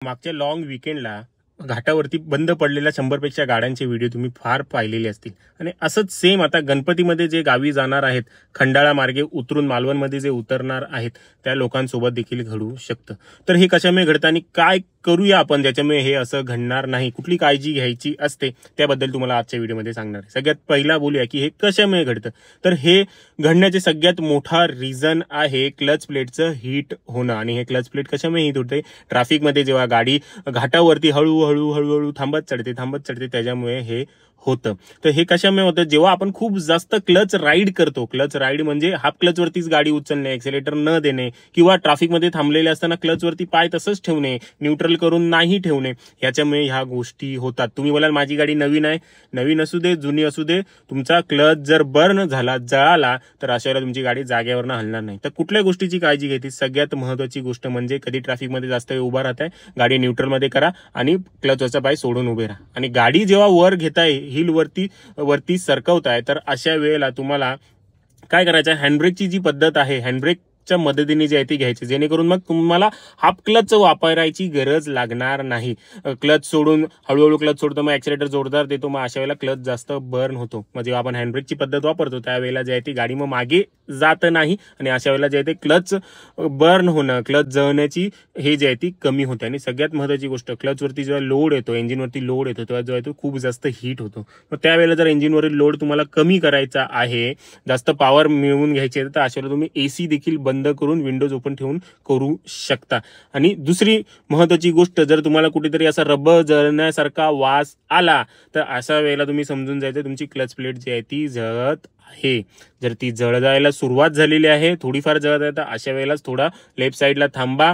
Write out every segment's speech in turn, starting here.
मागच्या लॉंग विकेंडला घाटावरती बंद पडलेल्या 100पेक्षा गाड्यांचे व्हिडिओ तुम्ही फार पाहिलेले असतील आणि असंच सेम आता गणपतीमध्ये जे गावी जाणार आहेत, खंडाळा मार्गे उतरून मालवणमध्ये जे उतरणार आहेत त्या लोकांसोबत देखील घडू शकतं। तर हे कशामुळे घडतं आणि काय करूया आपण ज्याच्यामुळे हे असं घडणार नाही, कुठली काळजी घ्यायची असते त्याबद्दल तुम्हाला आजच्या व्हिडिओमध्ये सांगणार आहे। सगळ्यात पहिला बोलूया की हे कशामुळे घडतं। तर हे घडण्याचे सगळ्यात मोठा रिझन आहे क्लच प्लेटचं हीट होणं। आणि हे क्लच प्लेट कशामुळे हीट होते, ट्रॅफिकमध्ये जेव्हा गाडी घाटावरती हळूहळू थांबत चढते त्याच्यामुळे हे होतं। तर हे कशामुळे होतं, जेव्हा आपण खूप जास्त क्लच राईड करतो, क्लच राईड म्हणजे हाफ क्लच वरतीच गाडी उचलणे, एक्सेलेटर न देणे किंवा ट्रॅफिकमध्ये थांबलेले असताना क्लच वरती पाय तसंच ठेवणे, न्यूट्रल करून नाही ठेवणे, याच्यामुळे ह्या गोष्टी होतात। तुम्ही बोलाल माझी गाडी नवीन आहे, नवीन असू दे जुनी असू दे, तुमचा क्लच जर बर्न झाला, जळाला तर अशा वेळेला तुमची गाडी जागेवरनं हलणार नाही। तर कुठल्या गोष्टीची काळजी घ्यायची, सगळ्यात महत्त्वाची गोष्ट म्हणजे कधी ट्रॅफिकमध्ये जास्त वेळ उभा राहताय, गाडी न्यूट्रलमध्ये करा आणि क्लचवरचा पाय सोडून उभे राहा। आणि गाडी जेव्हा वर घेताय, हिल वरती सरकवताय, तर अशा वेळेला तुम्हाला काय करायचं, हँडब्रेकची जी पद्धत आहे, हँडब्रेकच्या मदतीने जी आहे ती घ्यायची, जेणेकरून मग तुम्हाला हाफ क्लच वापरायची गरज लागणार नाही। क्लच सोडून हळूहळू क्लच सोडतो, मग ऍक्सिलेटर जोरदार देतो, मग अशा वेळेला क्लच जास्त बर्न होतो। मग जेव्हा आपण हँडब्रेकची पद्धत वापरतो त्यावेळेला जे आहे ती गाडी मग मागे जात नाही आणि अशा वेळेला जे आहे ते क्लच बर्न होणं, क्लच जळण्याची हे जे आहे ती कमी होते। आणि सगळ्यात महत्त्वाची गोष्ट, क्लचवरती जेव्हा लोड येतो, इंजिनवरती लोड येतो, तेव्हा जो आहे तो खूप जास्त हीट होतो। मग त्यावेळेला जर इंजिनवरील लोड तुम्हाला कमी करायचा आहे, जास्त पॉवर मिळवून घ्यायची आहे, तर अशा वेळेला तुम्ही एसी देखील बंद करून विंडोज ओपन ठेवून करू शकता। आणि दुसरी महत्त्वाची गोष्ट, जर तुम्हाला कुठेतरी असा रबर जळण्यासारखा वास आला तर अशा वेळेला तुम्ही समजून जायचं तुमची क्लच प्लेट जी आहे ती जळत आहे। जर ती जळायला सुरुवात झालेली आहे, थोडीफार जळत आहे, तर अशा वेळेलाच थोडा लेफ्ट साईडला थांबा,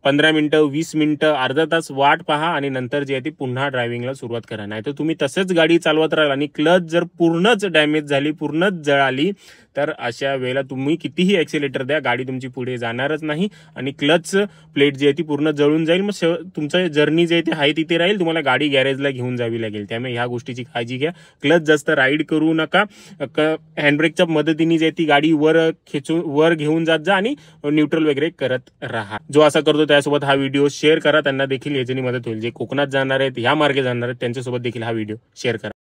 15 मिनिटं 20 मिनिटं अर्धा तास वाट पहा आणि नंतर जे आहे ती पुन्हा ड्रायव्हिंगला सुरुवात करा। नाही तर तुम्ही तसंच गाडी चालवत राहाल आणि क्लच जर पूर्णच डॅमेज झाली, पूर्णच जळाली, तर अशा वेळेला तुम्ही कितीही एक्सेलेटर द्या, गाडी तुमची पुढे जाणारच नाही आणि क्लच प्लेट जी आहे ती पूर्ण जळून जाईल। मग तुमचं जर्नी जे आहे ते आहे तिथे राहील, तुम्हाला गाडी गॅरेजला घेऊन जावी लागेल। त्यामुळे ह्या गोष्टीची काळजी घ्या, क्लच जास्त राईड करू नका, हँडब्रेकच्या मदतीने जे आहे ती गाडी वर घेऊन जात जा आणि न्यूट्रल वगैरे करत राहा। जो असा करतो त्यासोबत हा व्हिडिओ शेअर करा, त्यांना देखील याची मदत होईल। जे कोकणात जाणार आहेत, ह्या मार्गे जाणार आहेत, त्यांच्यासोबत देखील हा व्हिडिओ शेअर करा।